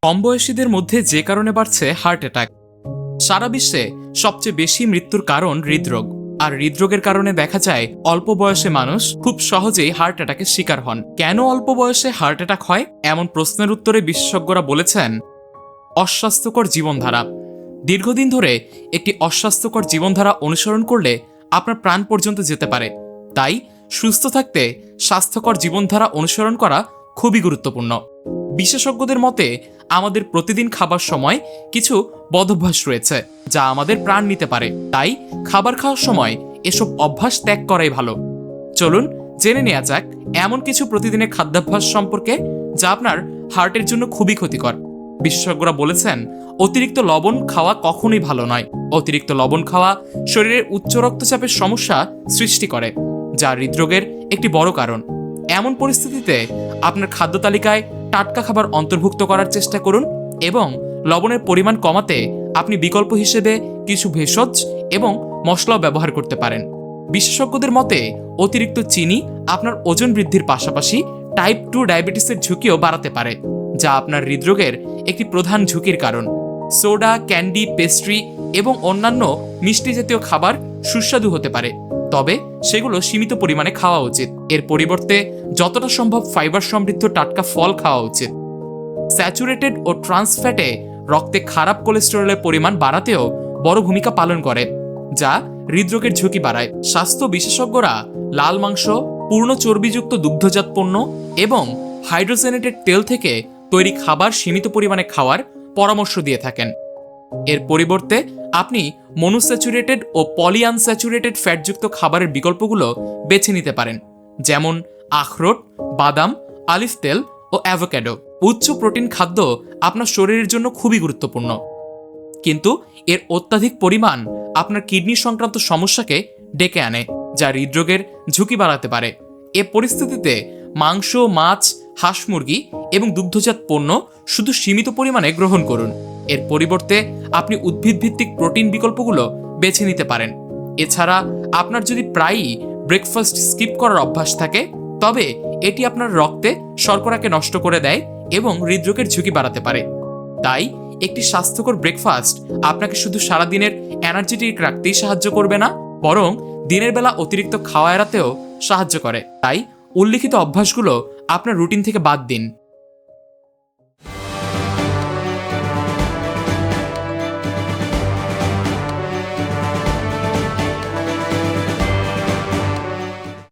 কম বয়সীদের মধ্যে যে কারণে বাড়ছে হার্ট অ্যাটাক। সারা বিশ্বে সবচেয়ে বেশি মৃত্যুর কারণ হৃদরোগ, আর হৃদরোগের কারণে দেখা যায় অল্প বয়সে মানুষ খুব সহজেই হার্ট অ্যাটাকের শিকার হন। কেন অল্প বয়সে হার্ট অ্যাটাক হয়, এমন প্রশ্নের উত্তরে বিশেষজ্ঞরা বলেছেন অস্বাস্থ্যকর জীবনধারা। দীর্ঘদিন ধরে একটি অস্বাস্থ্যকর জীবনধারা অনুসরণ করলে আপনার প্রাণ পর্যন্ত যেতে পারে। তাই সুস্থ থাকতে স্বাস্থ্যকর জীবনধারা অনুসরণ করা খুবই গুরুত্বপূর্ণ। বিশেষজ্ঞদের মতে আমাদের প্রতিদিন খাবার সময় কিছু বদভ্যাস রয়েছে যা আমাদের প্রাণ নিতে পারে। তাই খাবার খাওয়ার সময় এসব অভ্যাস ত্যাগ করাই ভালো। চলুন জেনে নেওয়া যাক এমন কিছু প্রতিদিনের খাদ্যাভ্যাস সম্পর্কে যা আপনার হার্টের জন্য খুবই ক্ষতিকর। বিশেষজ্ঞরা বলেছেন অতিরিক্ত লবণ খাওয়া কখনোই ভালো নয়। অতিরিক্ত লবণ খাওয়া শরীরের উচ্চ রক্তচাপের সমস্যা সৃষ্টি করে, যা হৃদরোগের একটি বড় কারণ। এমন পরিস্থিতিতে আপনার খাদ্য তালিকায় টাটকা খাবার অন্তর্ভুক্ত করার চেষ্টা করুন এবং লবণের পরিমাণ কমাতে আপনি বিকল্প হিসেবে কিছু ভেষজ এবং মশলাও ব্যবহার করতে পারেন। বিশেষজ্ঞদের মতে অতিরিক্ত চিনি আপনার ওজন বৃদ্ধির পাশাপাশি টাইপ 2 ডায়াবেটিসের ঝুঁকিও বাড়াতে পারে, যা আপনার হৃদরোগের একটি প্রধান ঝুঁকির কারণ। সোডা, ক্যান্ডি, পেস্ট্রি এবং অন্যান্য মিষ্টি জাতীয় খাবার সুস্বাদু হতে পারে, তবে সেগুলো সীমিত পরিমাণে খাওয়া উচিত। এর পরিবর্তে যতটা সম্ভব ফাইবার সমৃদ্ধ টাটকা ফল খাওয়া উচিত। স্যাচুরেটেড ও ট্রান্স ফ্যাটে রক্তে খারাপ কোলেস্টেরলের পরিমাণ বাড়াতেও বড় ভূমিকা পালন করে, যা হৃদরোগের ঝুঁকি বাড়ায়। স্বাস্থ্য বিশেষজ্ঞরা লাল মাংস, পূর্ণ চর্বিযুক্ত দুগ্ধজাত পণ্য এবং হাইড্রোজেনেটেড তেল থেকে তৈরি খাবার সীমিত পরিমাণে খাওয়ার পরামর্শ দিয়ে থাকেন। এর পরিবর্তে আপনি মনোস্যাচুরেটেড ও পলিআনস্যাচুরেটেড ফ্যাটযুক্ত খাবারের বিকল্পগুলো বেছে নিতে পারেন, যেমন আখরোট, বাদাম, অলিভ তেল ও অ্যাভোক্যাডো। উচ্চ প্রোটিন খাদ্য আপনার শরীরের জন্য খুবই গুরুত্বপূর্ণ, কিন্তু এর অত্যাধিক পরিমাণ আপনার কিডনি সংক্রান্ত সমস্যাকে ডেকে আনে, যা হৃদরোগের ঝুঁকি বাড়াতে পারে। এ পরিস্থিতিতে মাংস, মাছ, হাঁস মুরগি এবং দুগ্ধজাত পণ্য শুধু সীমিত পরিমাণে গ্রহণ করুন। এর পরিবর্তে আপনি উদ্ভিদভিত্তিক প্রোটিন বিকল্পগুলো বেছে নিতে পারেন। এছাড়া আপনার যদি প্রায়ই ব্রেকফাস্ট স্কিপ করার অভ্যাস থাকে, তবে এটি আপনার রক্তে শর্করাকে নষ্ট করে দেয় এবং হৃদরোগের ঝুঁকি বাড়াতে পারে। তাই একটি স্বাস্থ্যকর ব্রেকফাস্ট আপনাকে শুধু সারাদিনের এনার্জেটিক রাখতেই সাহায্য করবে না, বরং দিনের বেলা অতিরিক্ত খাওয়া এড়াতেও সাহায্য করে। তাই উল্লিখিত অভ্যাসগুলো আপনার রুটিন থেকে বাদ দিন।